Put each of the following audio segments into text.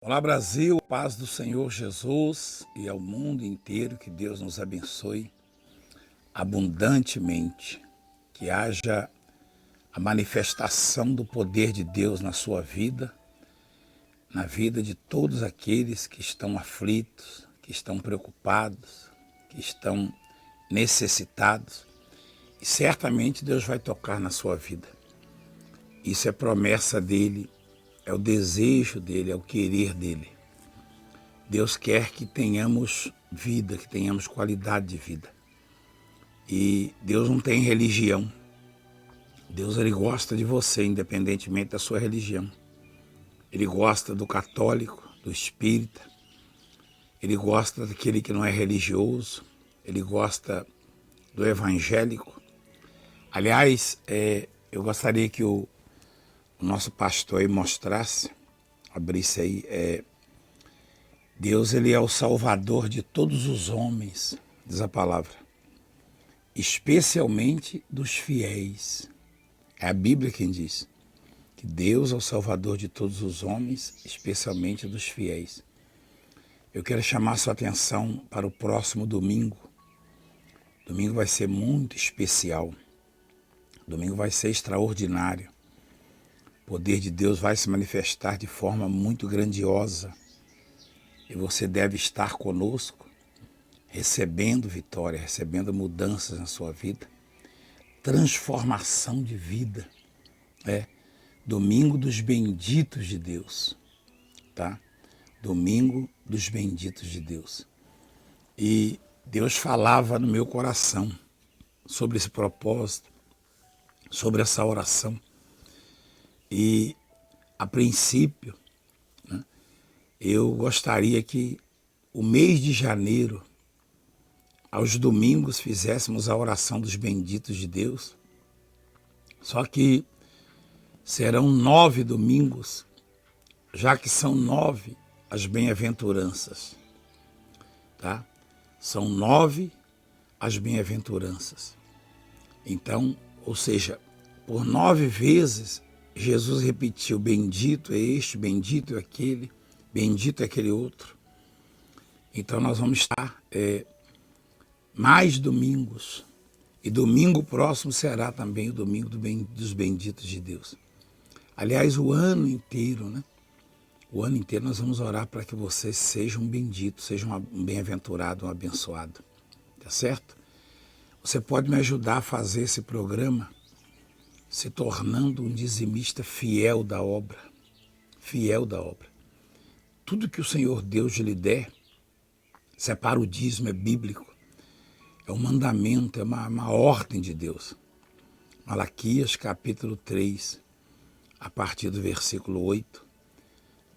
Olá Brasil, paz do Senhor Jesus e ao mundo inteiro, que Deus nos abençoe abundantemente, que haja a manifestação do poder de Deus na sua vida, na vida de todos aqueles que estão aflitos, que estão preocupados, que estão necessitados, e certamente Deus vai tocar na sua vida. Isso é promessa dele, é o desejo dele, é o querer dele. Deus quer que tenhamos vida, que tenhamos qualidade de vida. E Deus não tem religião. Deus, ele gosta de você, independentemente da sua religião. Ele gosta do católico, do espírita. Ele gosta daquele que não é religioso. Ele gosta do evangélico. Aliás, eu gostaria que o nosso pastor aí mostrasse, abrisse aí, Deus, ele é o salvador de todos os homens, diz a palavra, especialmente dos fiéis. É a Bíblia quem diz que Deus é o salvador de todos os homens, especialmente dos fiéis. Eu quero chamar sua atenção para o próximo domingo. Domingo vai ser muito especial. Domingo vai ser extraordinário. O poder de Deus vai se manifestar de forma muito grandiosa. E você deve estar conosco, recebendo vitória, recebendo mudanças na sua vida, transformação de vida. Domingo dos benditos de Deus, tá? Domingo dos benditos de Deus. E Deus falava no meu coração sobre esse propósito, sobre essa oração. E, a princípio, eu gostaria que o mês de janeiro, aos domingos, fizéssemos a oração dos benditos de Deus. Só que serão 9 domingos, já que são 9 as bem-aventuranças. Tá? São 9 as bem-aventuranças. Então, ou seja, por 9 vezes, Jesus repetiu: bendito é este, bendito é aquele, bendito é aquele outro. Então nós vamos estar mais domingos. E domingo próximo será também o domingo dos benditos de Deus. Aliás, o ano inteiro, né? O ano inteiro nós vamos orar para que você seja um bendito, seja um bem-aventurado, um abençoado. Tá certo? Você pode me ajudar a fazer esse programa se tornando um dizimista fiel da obra. Fiel da obra. Tudo que o Senhor Deus lhe der, separa o dízimo, é bíblico. É um mandamento, é uma ordem de Deus. Malaquias capítulo 3, a partir do versículo 8,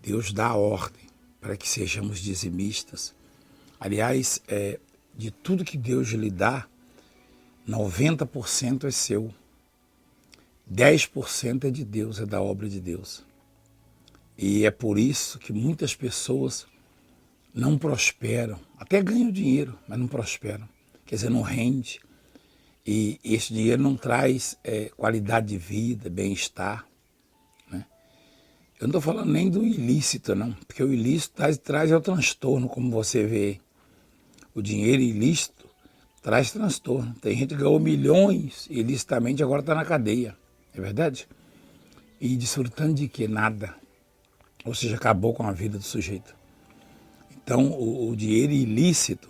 Deus dá a ordem para que sejamos dizimistas. Aliás, de tudo que Deus lhe dá, 90% é seu. 10% é de Deus, é da obra de Deus. E é por isso que muitas pessoas não prosperam, até ganham dinheiro, mas não prosperam. Quer dizer, não rende. E esse dinheiro não traz qualidade de vida, bem-estar. Né? Eu não estou falando nem do ilícito, não, porque o ilícito traz o transtorno, como você vê. O dinheiro ilícito traz transtorno. Tem gente que ganhou milhões ilicitamente, agora está na cadeia. É verdade? E desfrutando de quê? Nada. Ou seja, acabou com a vida do sujeito. Então, o dinheiro ilícito,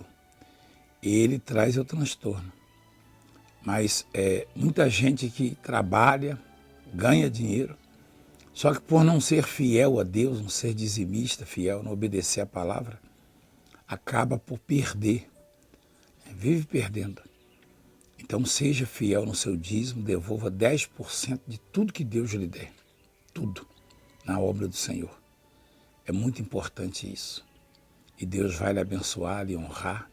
ele traz o transtorno. Mas muita gente que trabalha, ganha dinheiro, só que por não ser fiel a Deus, não ser dizimista, fiel, não obedecer a palavra, acaba por perder. Vive perdendo. Então seja fiel no seu dízimo, devolva 10% de tudo que Deus lhe der. Tudo na obra do Senhor. É muito importante isso. E Deus vai lhe abençoar, lhe honrar,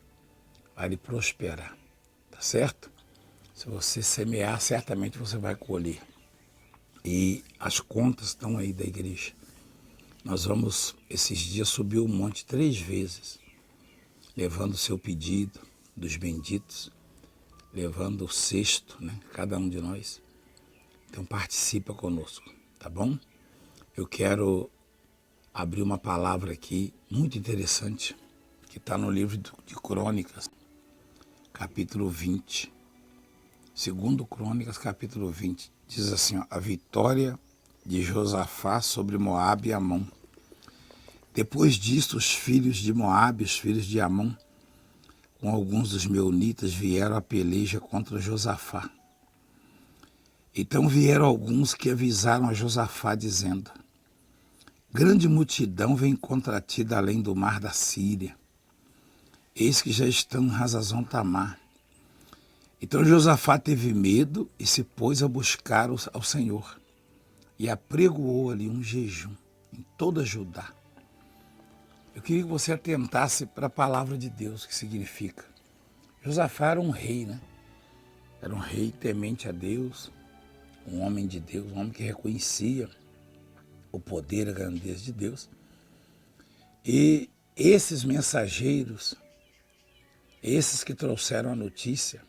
vai lhe prosperar. Tá certo? Se você semear, certamente você vai colher. E as contas estão aí da igreja. Nós vamos, esses dias, subir o monte 3 vezes, levando o seu pedido dos benditos, levando o cesto, né? Cada um de nós. Então participa conosco, tá bom? Eu quero abrir uma palavra aqui muito interessante, que está no livro de Crônicas, capítulo 20. Segundo Crônicas, capítulo 20, diz assim, ó, a vitória de Josafá sobre Moabe e Amon. Depois disto, os filhos de Moabe, os filhos de Amon, com alguns dos meunitas, vieram à peleja contra Josafá. Então vieram alguns que avisaram a Josafá, dizendo, grande multidão vem contra ti da além do mar da Síria. Eis que já estão em Hazazon Tamar. Então Josafá teve medo e se pôs a buscar ao Senhor. E apregoou ali um jejum em toda Judá. Eu queria que você atentasse para a palavra de Deus, que significa. Josafá era um rei, né? Era um rei temente a Deus, um homem de Deus, um homem que reconhecia o poder e a grandeza de Deus. E esses mensageiros, esses que trouxeram a notícia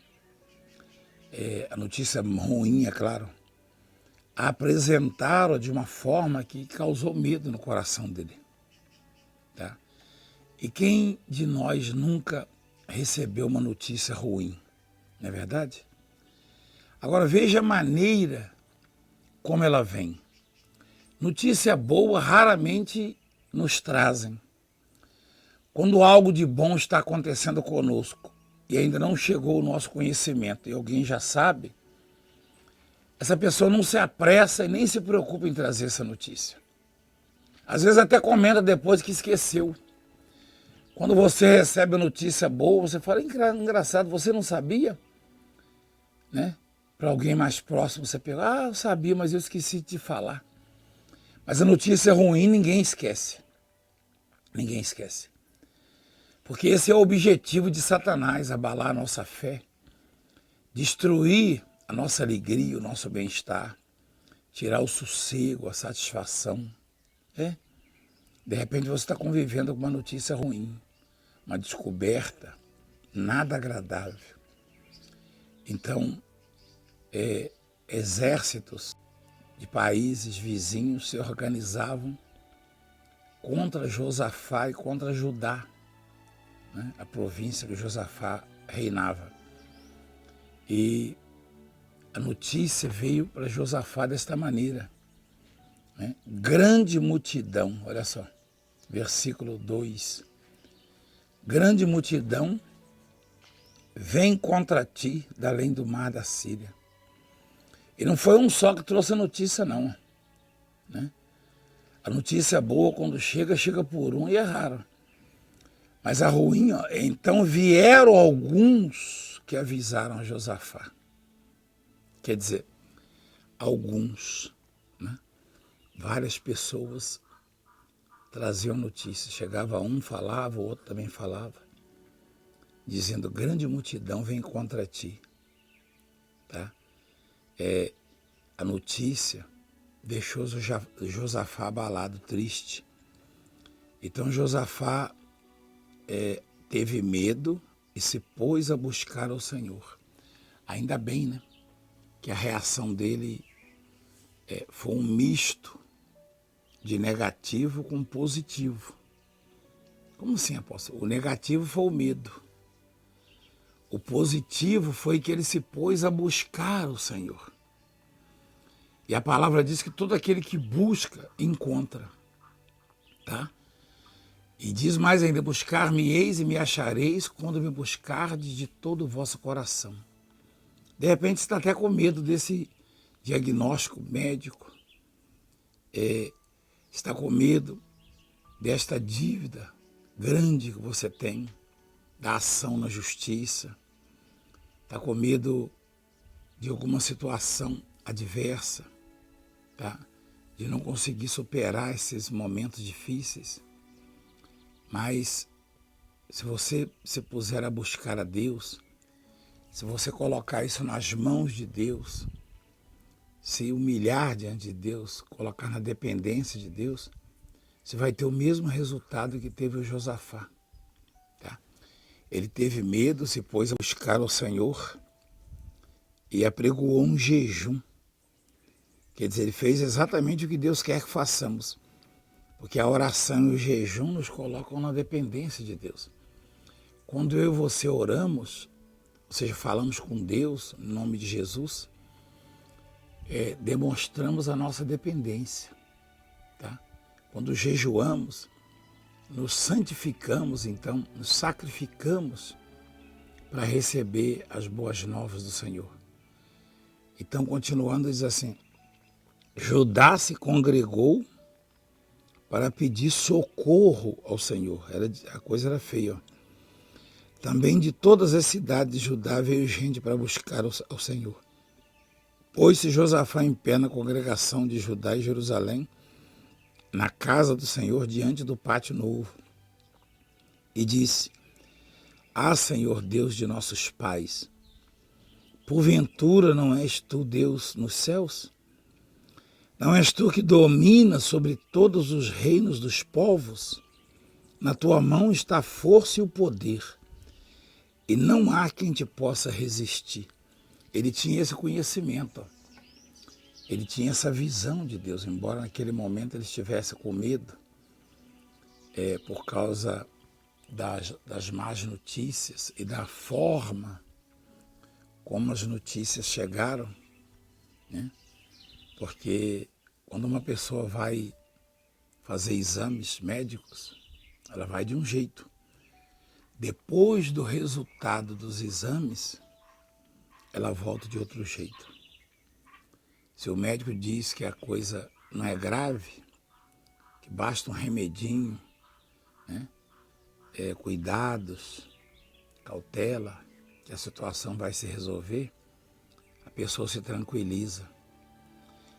ruim, é claro, apresentaram de uma forma que causou medo no coração dele. Tá? E quem de nós nunca recebeu uma notícia ruim, não é verdade? Agora veja a maneira como ela vem. Notícia boa raramente nos trazem. Quando algo de bom está acontecendo conosco e ainda não chegou ao nosso conhecimento e alguém já sabe, essa pessoa não se apressa e nem se preocupa em trazer essa notícia. Às vezes até comenta depois que esqueceu. Quando você recebe a notícia boa, você fala, engraçado, você não sabia? Né? Para alguém mais próximo, você pega, eu sabia, mas eu esqueci de te falar. Mas a notícia ruim ninguém esquece. Ninguém esquece. Porque esse é o objetivo de Satanás, abalar a nossa fé, destruir a nossa alegria, o nosso bem-estar, tirar o sossego, a satisfação. De repente você está convivendo com uma notícia ruim, uma descoberta, nada agradável. Então, exércitos de países vizinhos se organizavam contra Josafá e contra Judá, né? A província que Josafá reinava. E a notícia veio para Josafá desta maneira. Né? Grande multidão, olha só, versículo 2. Grande multidão vem contra ti da além do mar da Síria. E não foi um só que trouxe a notícia, não. Né? A notícia boa, quando chega, chega por um e é raro. Mas a ruim, ó, então vieram alguns que avisaram a Josafá. Quer dizer, alguns, né? Várias pessoas traziam notícias. Chegava um, falava, o outro também falava, dizendo, grande multidão vem contra ti. Tá? A notícia deixou Josafá abalado, triste. Então Josafá teve medo e se pôs a buscar ao Senhor. Ainda bem, né? Que a reação dele foi um misto de negativo com positivo. Como assim, apóstolo? O negativo foi o medo. O positivo foi que ele se pôs a buscar o Senhor. E a palavra diz que todo aquele que busca, encontra. Tá? E diz mais ainda, buscar-me-eis e me achareis quando me buscardes de todo o vosso coração. De repente você está até com medo desse diagnóstico médico. Está com medo desta dívida grande que você tem, da ação na justiça. Está com medo de alguma situação adversa, tá? De não conseguir superar esses momentos difíceis. Mas se você se puser a buscar a Deus, se você colocar isso nas mãos de Deus, se humilhar diante de Deus, colocar na dependência de Deus, você vai ter o mesmo resultado que teve o Josafá. Tá? Ele teve medo, se pôs a buscar o Senhor e apregoou um jejum. Quer dizer, ele fez exatamente o que Deus quer que façamos. Porque a oração e o jejum nos colocam na dependência de Deus. Quando eu e você oramos, ou seja, falamos com Deus, em nome de Jesus, demonstramos a nossa dependência. Tá? Quando jejuamos, nos santificamos, então, nos sacrificamos para receber as boas novas do Senhor. Então, continuando, diz assim, Judá se congregou para pedir socorro ao Senhor. A coisa era feia. Ó. Também de todas as cidades de Judá veio gente para buscar ao Senhor. Pôs-se Josafá em pé na congregação de Judá e Jerusalém, na casa do Senhor, diante do pátio novo, e disse, Senhor Deus de nossos pais, porventura não és tu Deus nos céus? Não és tu que dominas sobre todos os reinos dos povos? Na tua mão está a força e o poder, e não há quem te possa resistir. Ele tinha esse conhecimento, ó. Ele tinha essa visão de Deus, embora naquele momento ele estivesse com medo, por causa das más notícias e da forma como as notícias chegaram, né? Porque quando uma pessoa vai fazer exames médicos, ela vai de um jeito. Depois do resultado dos exames, ela volta de outro jeito. Se o médico diz que a coisa não é grave, que basta um remedinho, né? Cuidados, cautela, que a situação vai se resolver, a pessoa se tranquiliza.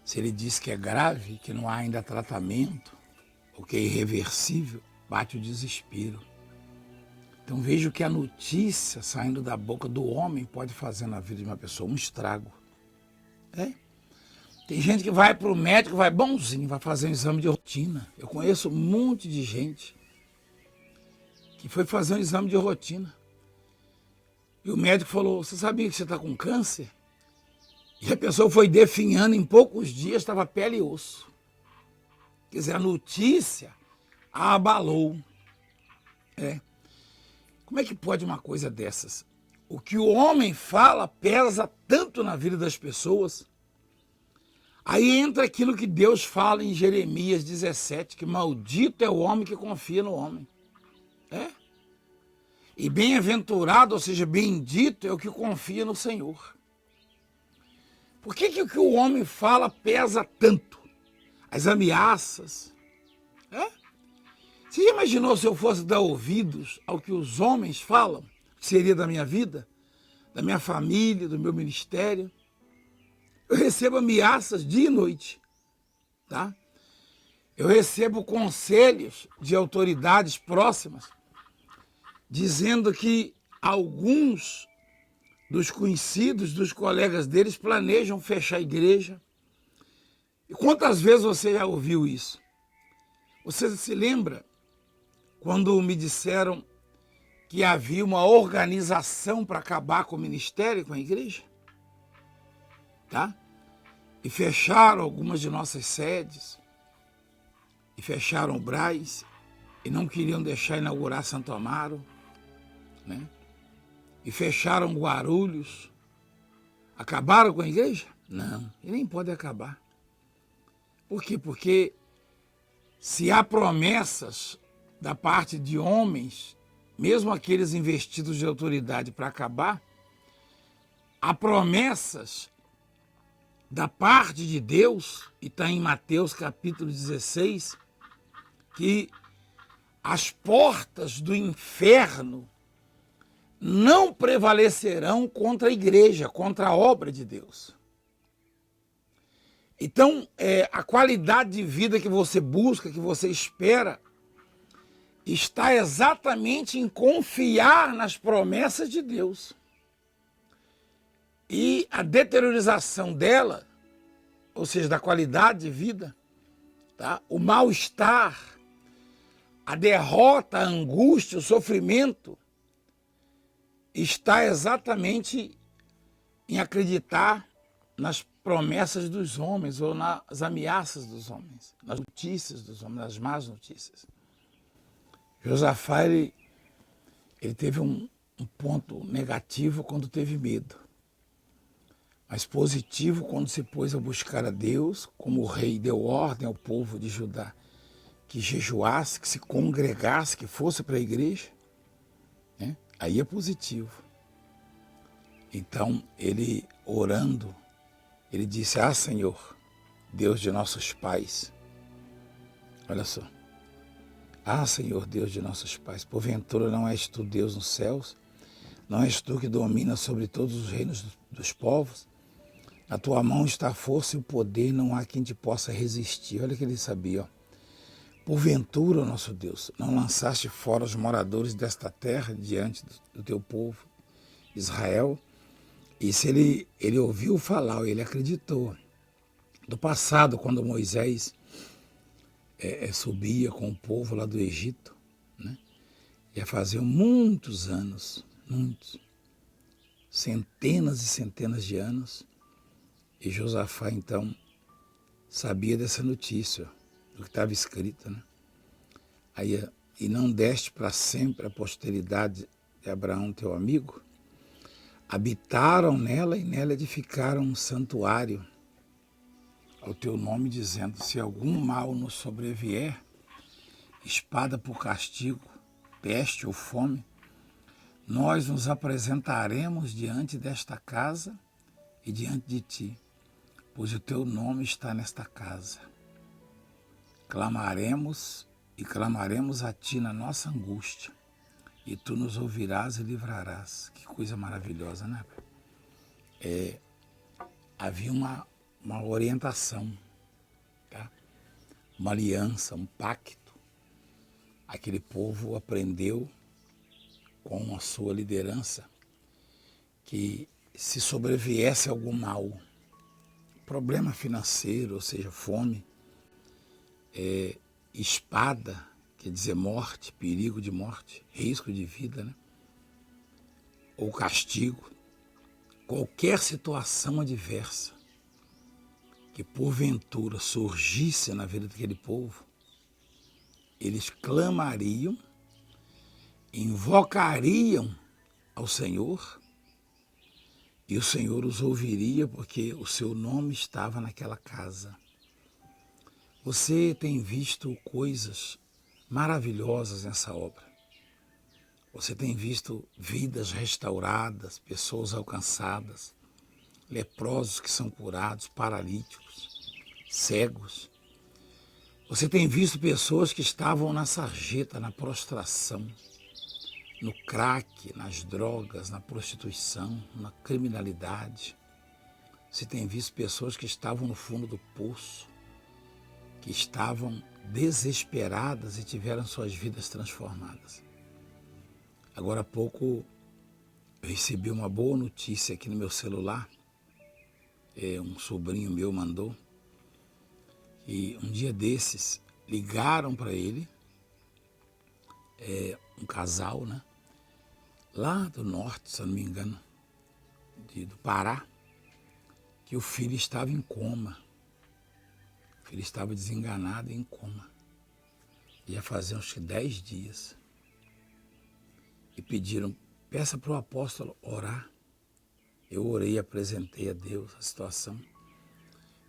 Se ele diz que é grave, que não há ainda tratamento, ou que é irreversível, bate o desespero. Então veja o que a notícia saindo da boca do homem pode fazer na vida de uma pessoa, um estrago. Tem gente que vai para o médico, vai bonzinho, vai fazer um exame de rotina. Eu conheço um monte de gente que foi fazer um exame de rotina. E o médico falou, você sabia que você está com câncer? E a pessoa foi definhando, em poucos dias estava pele e osso. Quer dizer, a notícia a abalou. Como é que pode uma coisa dessas? O que o homem fala pesa tanto na vida das pessoas. Aí entra aquilo que Deus fala em Jeremias 17, que maldito é o homem que confia no homem. E bem-aventurado, ou seja, bendito é o que confia no Senhor. Por que o que o homem fala pesa tanto? As ameaças. Você já imaginou se eu fosse dar ouvidos ao que os homens falam? Que seria da minha vida, da minha família, do meu ministério? Eu recebo ameaças dia e noite. Tá? Eu recebo conselhos de autoridades próximas, dizendo que alguns dos conhecidos, dos colegas deles, planejam fechar a igreja. E quantas vezes você já ouviu isso? Você se lembra quando me disseram que havia uma organização para acabar com o ministério e com a igreja? Tá? E fecharam algumas de nossas sedes, e fecharam o Brás, e não queriam deixar inaugurar Santo Amaro, né? E fecharam Guarulhos. Acabaram com a igreja? Não, e nem pode acabar. Por quê? Porque se há promessas da parte de homens, mesmo aqueles investidos de autoridade para acabar, há promessas da parte de Deus, e está em Mateus capítulo 16, que as portas do inferno não prevalecerão contra a igreja, contra a obra de Deus. Então, a qualidade de vida que você busca, que você espera, está exatamente em confiar nas promessas de Deus. E a deteriorização dela, ou seja, da qualidade de vida, tá? O mal-estar, a derrota, a angústia, o sofrimento, está exatamente em acreditar nas promessas dos homens ou nas ameaças dos homens, nas notícias dos homens, nas más notícias. Josafá, ele teve um ponto negativo quando teve medo, mas positivo quando se pôs a buscar a Deus, como o rei deu ordem ao povo de Judá, que jejuasse, que se congregasse, que fosse para a igreja, né? Aí é positivo. Então, ele orando, ele disse: ah, Senhor, Deus de nossos pais, olha só, ah, Senhor, Deus de nossos pais, porventura não és tu Deus nos céus? Não és tu que domina sobre todos os reinos dos povos? Na tua mão está a força e o poder, não há quem te possa resistir. Olha o que ele sabia, ó. Porventura, nosso Deus, não lançaste fora os moradores desta terra diante do teu povo, Israel? Isso ele ouviu falar, ele acreditou. Do passado, quando Moisés subia com o povo lá do Egito, né? Já faziam muitos anos, muitos, centenas e centenas de anos, e Josafá, então, sabia dessa notícia, do que estava escrito, né? Aí, e não deste para sempre a posteridade de Abraão, teu amigo? Habitaram nela e nela edificaram um santuário ao teu nome, dizendo: se algum mal nos sobrevier, espada por castigo, peste ou fome, nós nos apresentaremos diante desta casa e diante de ti, pois o teu nome está nesta casa. Clamaremos e clamaremos a ti na nossa angústia, e tu nos ouvirás e livrarás. Que coisa maravilhosa, né? Havia uma orientação, tá? Uma aliança, um pacto. Aquele povo aprendeu com a sua liderança que se sobreviesse algum mal, problema financeiro, ou seja, fome, espada, quer dizer morte, perigo de morte, risco de vida, né? Ou castigo, qualquer situação adversa que porventura surgisse na vida daquele povo, eles clamariam, invocariam ao Senhor, e o Senhor os ouviria, porque o seu nome estava naquela casa. Você tem visto coisas maravilhosas nessa obra. Você tem visto vidas restauradas, pessoas alcançadas, leprosos que são curados, paralíticos, cegos. Você tem visto pessoas que estavam na sarjeta, na prostração, no crack, nas drogas, na prostituição, na criminalidade. Você tem visto pessoas que estavam no fundo do poço, que estavam desesperadas e tiveram suas vidas transformadas. Agora há pouco eu recebi uma boa notícia aqui no meu celular. Um sobrinho meu mandou. E um dia desses ligaram para ele, um casal, né? Lá do norte, se eu não me engano, do Pará, que o filho estava em coma. O filho estava desenganado e em coma. Ia fazer uns 10 dias. E pediram, peça para o apóstolo orar. Eu orei e apresentei a Deus a situação.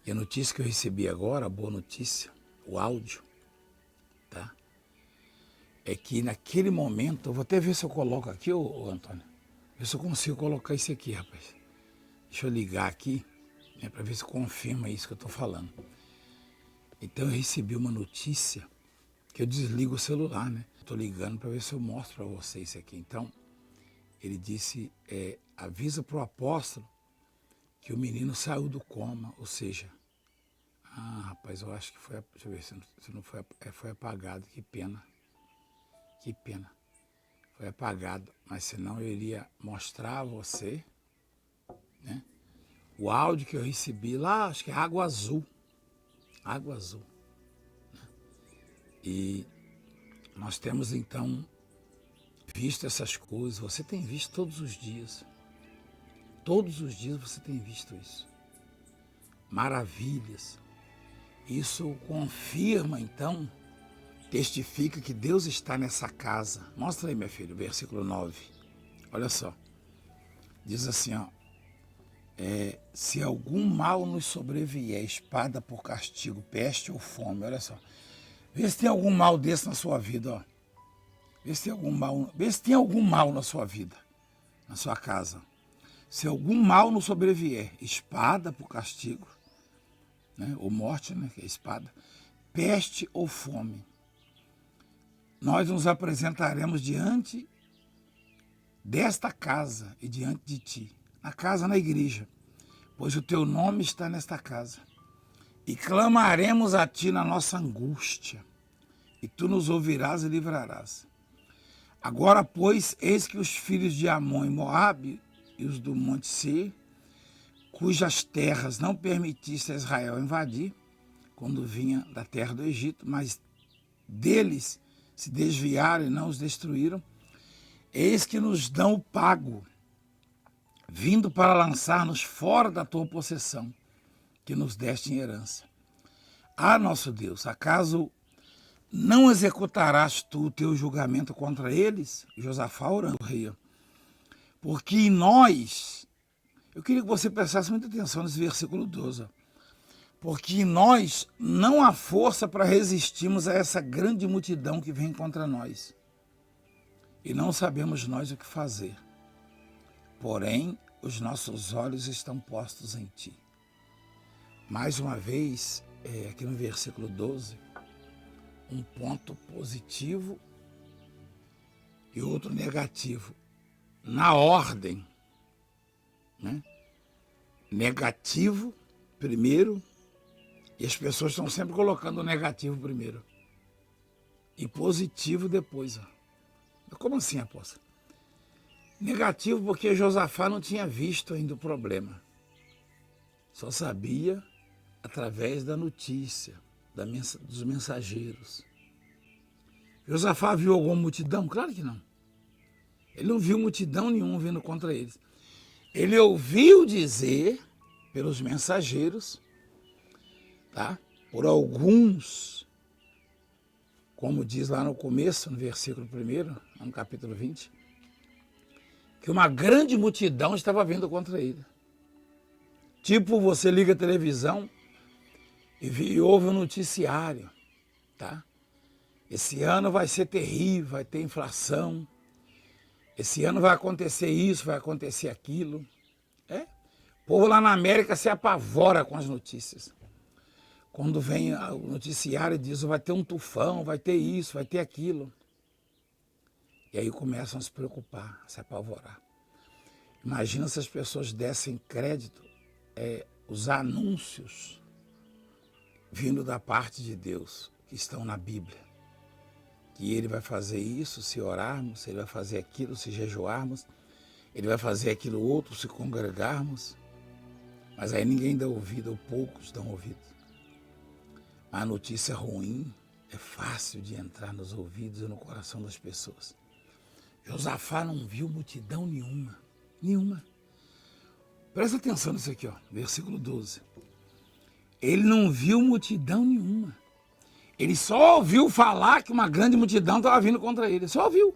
E a notícia que eu recebi agora, a boa notícia, o áudio, tá? É que naquele momento, eu vou até ver se eu coloco aqui, ô Antônio, ver se eu consigo colocar isso aqui, rapaz. Deixa eu ligar aqui, né, para ver se confirma isso que eu estou falando. Então eu recebi uma notícia, que eu desligo o celular, né? Estou ligando para ver se eu mostro para vocês isso aqui. Então, ele disse, avisa para o apóstolo que o menino saiu do coma, ou seja, rapaz, eu acho que foi, deixa eu ver se não foi, foi apagado, que pena, foi apagado, mas senão eu iria mostrar a você, né, o áudio que eu recebi lá, acho que é Água Azul, né? E nós temos então visto essas coisas, você tem visto todos os dias você tem visto isso. maravilhas. Isso confirma, então, testifica que Deus está nessa casa. Mostra aí, minha filha, o versículo 9. Olha só. Diz assim, ó. Se algum mal nos sobrevier, espada por castigo, peste ou fome, olha só. Vê se tem algum mal desse na sua vida, ó. Vê se tem algum mal na sua vida, na sua casa. Se algum mal nos sobrevier, espada por castigo, né? Ou morte, né? Que é espada, peste ou fome, nós nos apresentaremos diante desta casa e diante de ti, na casa, na igreja, pois o teu nome está nesta casa. E clamaremos a ti na nossa angústia, e tu nos ouvirás e livrarás. Agora, pois, eis que os filhos de Amon e Moabe e os do Monte Seir, cujas terras não permitisse a Israel invadir, quando vinha da terra do Egito, mas deles se desviaram e não os destruíram, eis que nos dão o pago, vindo para lançar-nos fora da tua possessão, que nos deste em herança. Ah, nosso Deus, acaso não executarás tu o teu julgamento contra eles? Josafá orando o rei. Porque em nós, eu queria que você prestasse muita atenção nesse versículo 12, porque em nós não há força para resistirmos a essa grande multidão que vem contra nós. E não sabemos nós o que fazer. Porém, os nossos olhos estão postos em ti. Mais uma vez, aqui no versículo 12, um ponto positivo e outro negativo. Na ordem, né? Negativo primeiro, e as pessoas estão sempre colocando o negativo primeiro. E positivo depois. Ó. Como assim, apóstolo? Negativo porque Josafá não tinha visto ainda o problema. Só sabia através da notícia, dos mensageiros. Josafá viu alguma multidão? Claro que não. Ele não viu multidão nenhuma vindo contra eles. Ele ouviu dizer pelos mensageiros, tá? Por alguns, como diz lá no começo, no versículo 1, no capítulo 20, que uma grande multidão estava vindo contra ele. Tipo, você liga a televisão e ouve um noticiário, tá? Esse ano vai ser terrível, vai ter inflação. Esse ano vai acontecer isso, vai acontecer aquilo. O povo lá na América se apavora com as notícias. Quando vem o noticiário e diz, vai ter um tufão, vai ter isso, vai ter aquilo. E aí começam a se preocupar, a se apavorar. Imagina se as pessoas dessem crédito os anúncios vindo da parte de Deus, que estão na Bíblia. Que ele vai fazer isso se orarmos, ele vai fazer aquilo se jejuarmos, ele vai fazer aquilo outro se congregarmos. Mas aí ninguém dá ouvido, ou poucos dão ouvido. A notícia ruim é fácil de entrar nos ouvidos e no coração das pessoas. Josafá não viu multidão nenhuma. Nenhuma. Presta atenção nisso aqui, ó, versículo 12. Ele não viu multidão nenhuma. Ele só ouviu falar que uma grande multidão estava vindo contra ele. Só ouviu.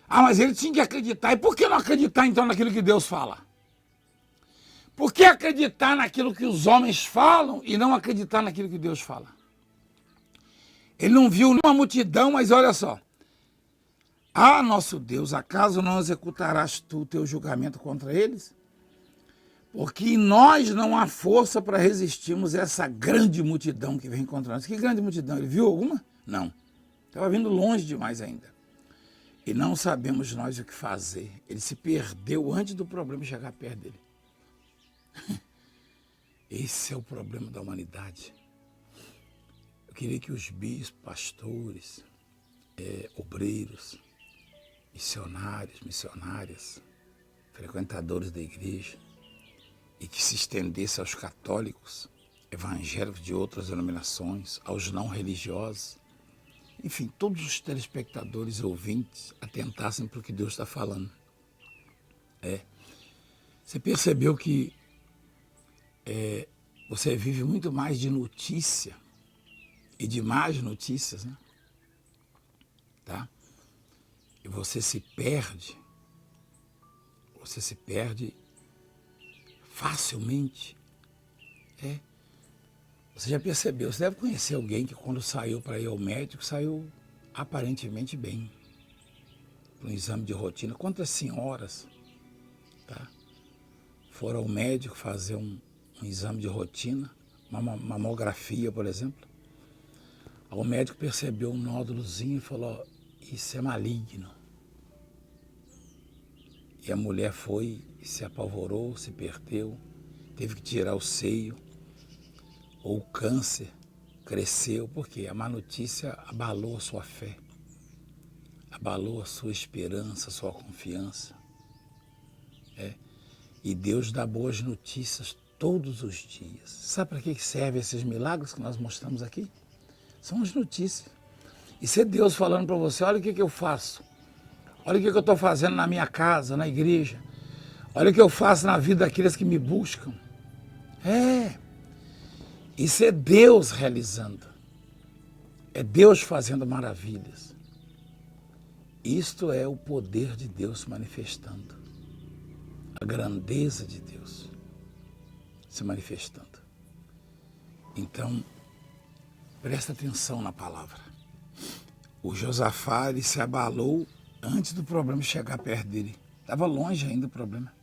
Ah, mas ele tinha que acreditar. E por que não acreditar então naquilo que Deus fala? Por que acreditar naquilo que os homens falam e não acreditar naquilo que Deus fala? Ele não viu nenhuma multidão, mas olha só. Ah, nosso Deus, acaso não executarás tu o teu julgamento contra eles? Porque em nós não há força para resistirmos a essa grande multidão que vem contra nós. Que grande multidão? Ele viu alguma? Não. Estava vindo longe demais ainda. E não sabemos nós o que fazer. Ele se perdeu antes do problema chegar perto dele. Esse é o problema da humanidade. Eu queria que os bispos, pastores, obreiros, missionários, missionárias, frequentadores da igreja, e que se estendesse aos católicos, evangélicos de outras denominações, aos não religiosos, enfim, todos os telespectadores e ouvintes atentassem para o que Deus está falando. Você percebeu que você vive muito mais de notícia e de más notícias, né? Tá? E você se perde facilmente. Você já percebeu, você deve conhecer alguém que quando saiu para ir ao médico, saiu aparentemente bem, para um exame de rotina. Quantas senhoras, tá, foram ao médico fazer um exame de rotina, uma mamografia, por exemplo. O médico percebeu um nódulozinho e falou, isso é maligno. E a mulher foi, se apavorou, se perdeu, teve que tirar o seio. Ou o câncer cresceu, porque a má notícia abalou a sua fé, abalou a sua esperança, a sua confiança. E Deus dá boas notícias todos os dias. Sabe para que servem esses milagres que nós mostramos aqui? São as notícias. Isso é Deus falando para você, olha o que eu faço. Olha o que eu estou fazendo na minha casa, na igreja. Olha o que eu faço na vida daqueles que me buscam. Isso é Deus realizando. É Deus fazendo maravilhas. Isto é o poder de Deus se manifestando. A grandeza de Deus se manifestando. Então, presta atenção na palavra. O Josafá, ele se abalou antes do problema chegar perto dele. Estava longe ainda o problema.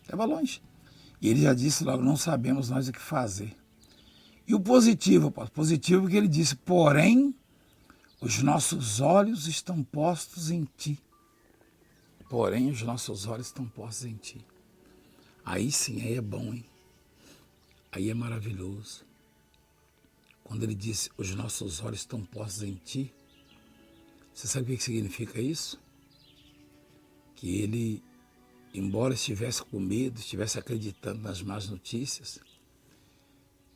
Estava longe. E ele já disse logo, não sabemos nós o que fazer. E o positivo, positivo que ele disse, porém, os nossos olhos estão postos em ti. Porém, os nossos olhos estão postos em ti. Aí sim, aí é bom, hein? Aí é maravilhoso. Quando ele disse, os nossos olhos estão postos em ti, você sabe o que significa isso? Que ele, embora estivesse com medo, estivesse acreditando nas más notícias,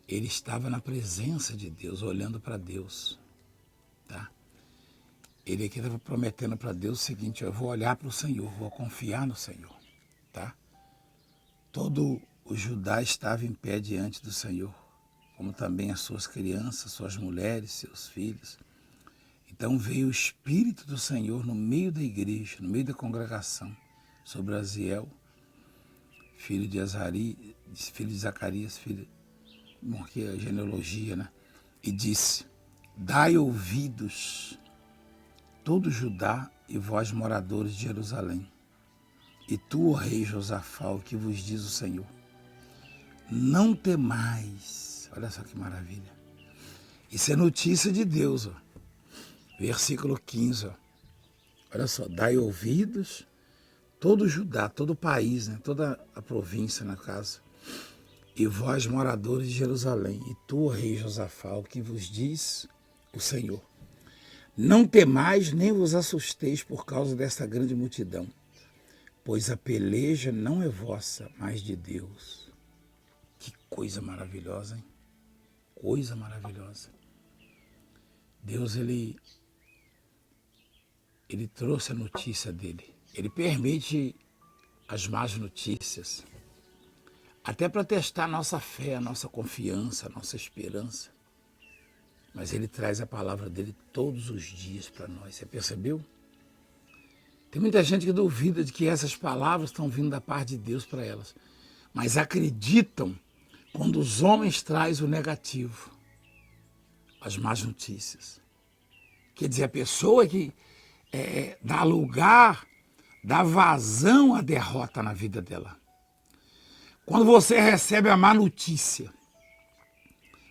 ele estava na presença de Deus, olhando para Deus. Tá? Ele aqui estava prometendo para Deus o seguinte, eu vou olhar para o Senhor, vou confiar no Senhor. Tá? Todo o Judá estava em pé diante do Senhor, como também as suas crianças, suas mulheres, seus filhos. Então veio o Espírito do Senhor no meio da igreja, no meio da congregação, sobre Aziel, filho de Zacarias, bom, que é a genealogia, né? E disse, dai ouvidos, todo Judá e vós moradores de Jerusalém, e tu, ó rei Josafá, o que vos diz o Senhor, não temais, olha só que maravilha, isso é notícia de Deus, ó. Versículo 15, ó. Olha só, dai ouvidos, todo Judá, todo o país, né? Toda a província, na casa, e vós, moradores de Jerusalém, e tu, rei Josafá, o que vos diz o Senhor. Não temais nem vos assusteis por causa desta grande multidão, pois a peleja não é vossa, mas de Deus. Que coisa maravilhosa, hein? Coisa maravilhosa. Deus, ele trouxe a notícia dele. Ele permite as más notícias, até para testar a nossa fé, a nossa confiança, a nossa esperança. Mas ele traz a palavra dele todos os dias para nós. Você percebeu? Tem muita gente que duvida de que essas palavras estão vindo da parte de Deus para elas. Mas acreditam quando os homens trazem o negativo, as más notícias. Quer dizer, a pessoa que dá lugar, dá vazão à derrota na vida dela. Quando você recebe a má notícia,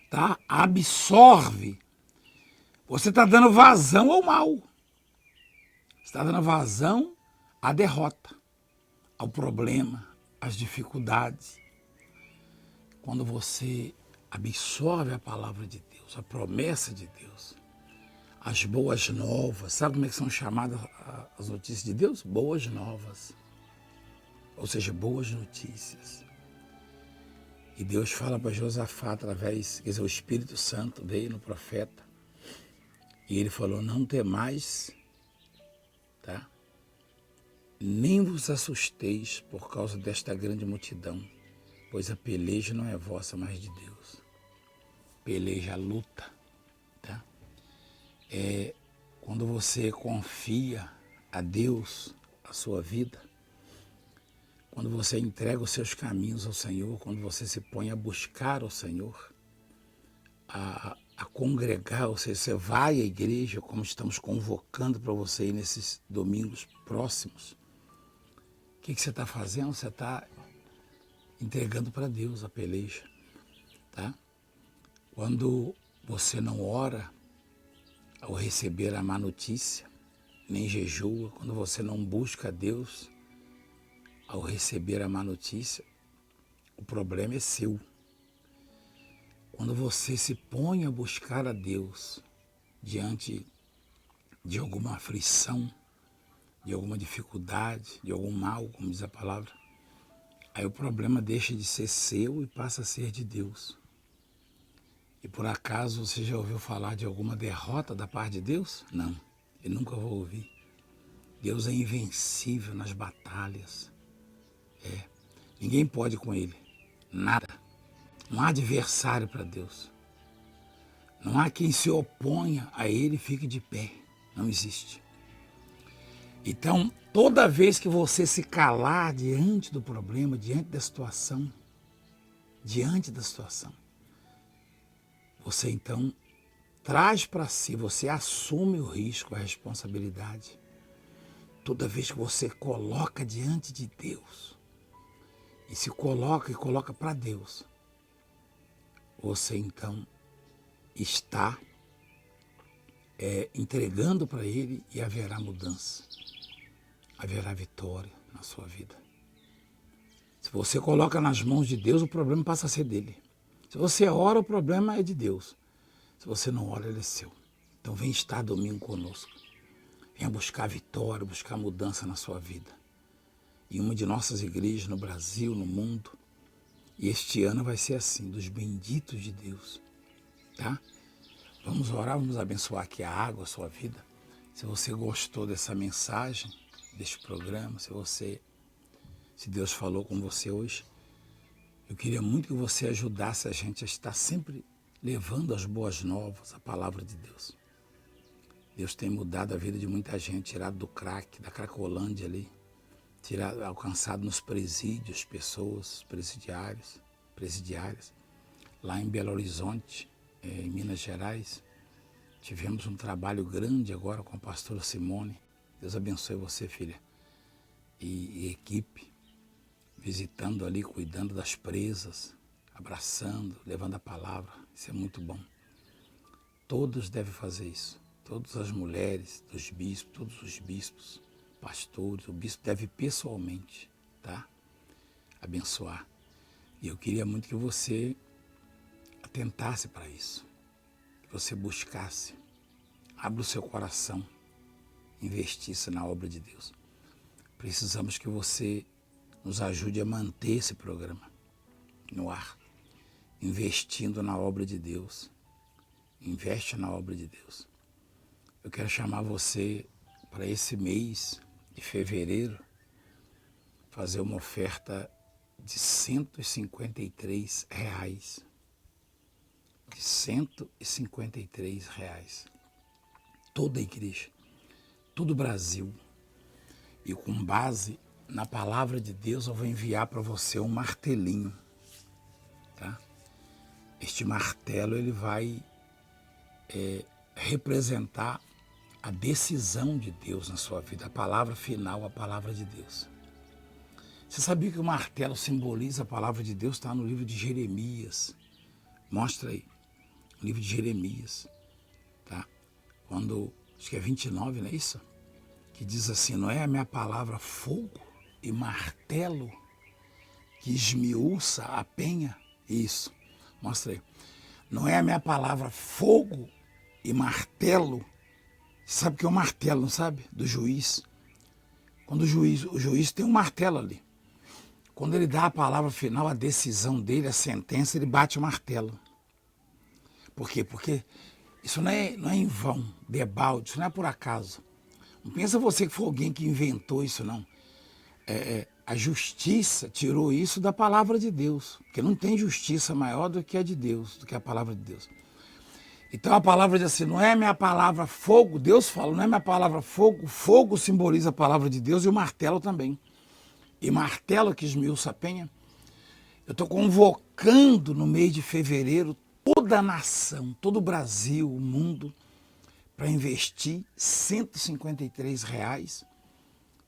tá? Absorve, você está dando vazão ao mal. Você está dando vazão à derrota, ao problema, às dificuldades. Quando você absorve a palavra de Deus, a promessa de Deus, as boas novas, sabe como é que são chamadas as notícias de Deus? Boas novas, ou seja, boas notícias. E Deus fala para Josafá através, quer dizer, o Espírito Santo veio no profeta. E ele falou, não temais, tá? Nem vos assusteis por causa desta grande multidão, pois a peleja não é vossa, mas de Deus. Peleja, a luta, tá? É quando você confia a Deus a sua vida, quando você entrega os seus caminhos ao Senhor, quando você se põe a buscar o Senhor, a congregar, ou seja, você vai à igreja, como estamos convocando para você aí nesses domingos próximos. O que você está fazendo? Você está entregando para Deus a peleja, tá? Quando você não ora ao receber a má notícia, nem jejua, quando você não busca a Deus ao receber a má notícia, o problema é seu. Quando você se põe a buscar a Deus diante de alguma aflição, de alguma dificuldade, de algum mal, como diz a palavra, aí o problema deixa de ser seu e passa a ser de Deus. E por acaso você já ouviu falar de alguma derrota da parte de Deus? Não, eu nunca vou ouvir. Deus é invencível nas batalhas. Ninguém pode com Ele, nada. Não há adversário para Deus. Não há quem se oponha a Ele e fique de pé. Não existe. Então, toda vez que você se calar diante do problema, diante da situação, você então traz para si, você assume o risco, a responsabilidade. Toda vez que você coloca diante de Deus, e se coloca e coloca para Deus, você então está entregando para Ele e haverá mudança, haverá vitória na sua vida. Se você coloca nas mãos de Deus, o problema passa a ser dele. Se você ora, o problema é de Deus. Se você não ora, ele é seu. Então vem estar domingo conosco. Venha buscar vitória, buscar mudança na sua vida. Em uma de nossas igrejas no Brasil, no mundo. E este ano vai ser assim, dos benditos de Deus. Tá? Vamos orar, vamos abençoar aqui a água, a sua vida. Se você gostou dessa mensagem, deste programa, se Deus falou com você hoje, eu queria muito que você ajudasse a gente a estar sempre levando as boas novas, a palavra de Deus. Deus tem mudado a vida de muita gente, tirado do crack, da cracolândia ali, alcançado nos presídios, pessoas, presidiárias. Lá em Belo Horizonte, em Minas Gerais, tivemos um trabalho grande agora com a pastora Simone. Deus abençoe você, filha, e equipe, visitando ali, cuidando das presas, abraçando, levando a palavra. Isso é muito bom. Todos devem fazer isso. Todas as mulheres, dos bispos, todos os bispos, pastores, o bispo deve pessoalmente, tá? Abençoar. E eu queria muito que você atentasse para isso, que você buscasse, abra o seu coração, investisse na obra de Deus. Precisamos que você nos ajude a manter esse programa no ar, investindo na obra de Deus. Investe na obra de Deus. Eu quero chamar você para esse mês de fevereiro, fazer uma oferta de R$153. De R$153. Toda a igreja, todo o Brasil. E com base na palavra de Deus, eu vou enviar para você um martelinho. Tá? Este martelo ele vai representar a decisão de Deus na sua vida, a palavra final, a palavra de Deus. Você sabia que o martelo simboliza a palavra de Deus? Está no livro de Jeremias. Mostra aí, o livro de Jeremias. Tá? Quando, acho que é 29, não é isso? Que diz assim, não é a minha palavra fogo e martelo que esmiuça a penha? Isso, mostra aí. Não é a minha palavra fogo e martelo. Sabe o que é o martelo, não sabe? Do juiz. Quando o juiz tem um martelo ali. Quando ele dá a palavra final, a decisão dele, a sentença, ele bate o martelo. Por quê? Porque isso não é em vão, debalde, isso não é por acaso. Não pensa você que foi alguém que inventou isso, não. A justiça tirou isso da palavra de Deus, porque não tem justiça maior do que a de Deus, do que a palavra de Deus. Então a palavra diz assim, não é minha palavra fogo, Deus fala, não é minha palavra fogo, fogo simboliza a palavra de Deus e o martelo também. E martelo que esmiuça a penha. Eu estou convocando no mês de fevereiro toda a nação, todo o Brasil, o mundo, para investir R$153.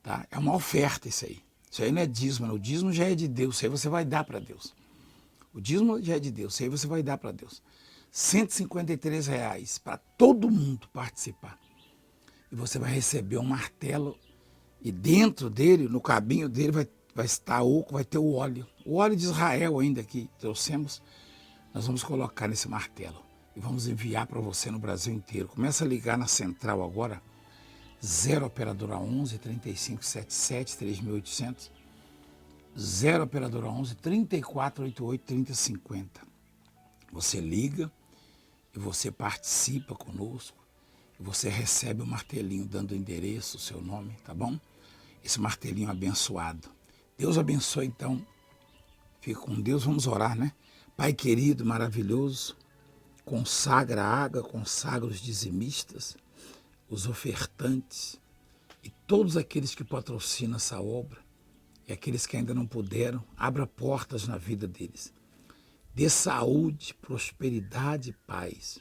Tá? É uma oferta isso aí. Isso aí não é dízimo, não. O dízimo já é de Deus, isso aí você vai dar para Deus. O dízimo já é de Deus, isso aí você vai dar para Deus. R$153 para todo mundo participar. E você vai receber um martelo e dentro dele, no cabinho dele, vai estar oco, vai ter o óleo. O óleo de Israel ainda que trouxemos, nós vamos colocar nesse martelo e vamos enviar para você no Brasil inteiro. Começa a ligar na central agora, 0 operadora 11 3577 3800, 0 operadora 11 3488 3050. Você liga e você participa conosco e você recebe o martelinho dando o endereço, o seu nome, tá bom? Esse martelinho abençoado. Deus abençoe então. Fica com Deus, vamos orar, né? Pai querido, maravilhoso, consagra a água, consagra os dizimistas, os ofertantes e todos aqueles que patrocinam essa obra e aqueles que ainda não puderam, abra portas na vida deles. Dê saúde, prosperidade e paz.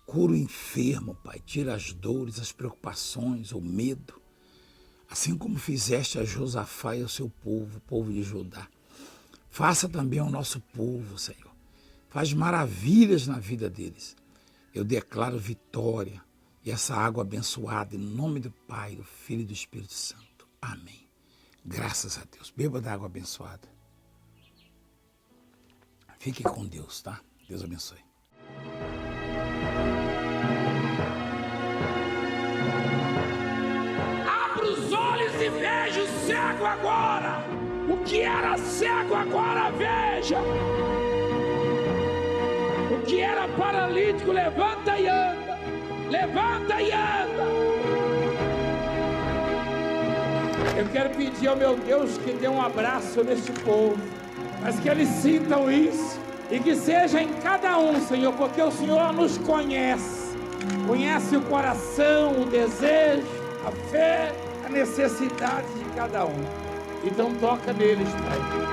Cura o enfermo, Pai. Tira as dores, as preocupações, o medo. Assim como fizeste a Josafá e ao seu povo, o povo de Judá. Faça também ao nosso povo, Senhor. Faz maravilhas na vida deles. Eu declaro vitória e essa água abençoada em nome do Pai, do Filho e do Espírito Santo. Amém. Graças a Deus. Beba da água abençoada. Fique com Deus, tá? Deus abençoe. Abra os olhos e veja o cego agora. O que era cego agora veja. O que era paralítico levanta e anda. Levanta e anda. Eu quero pedir ao meu Deus que dê um abraço neste povo, mas que eles sintam isso e que seja em cada um, Senhor, porque o Senhor nos conhece. Conhece o coração, o desejo, a fé, a necessidade de cada um. Então toca neles, Pai.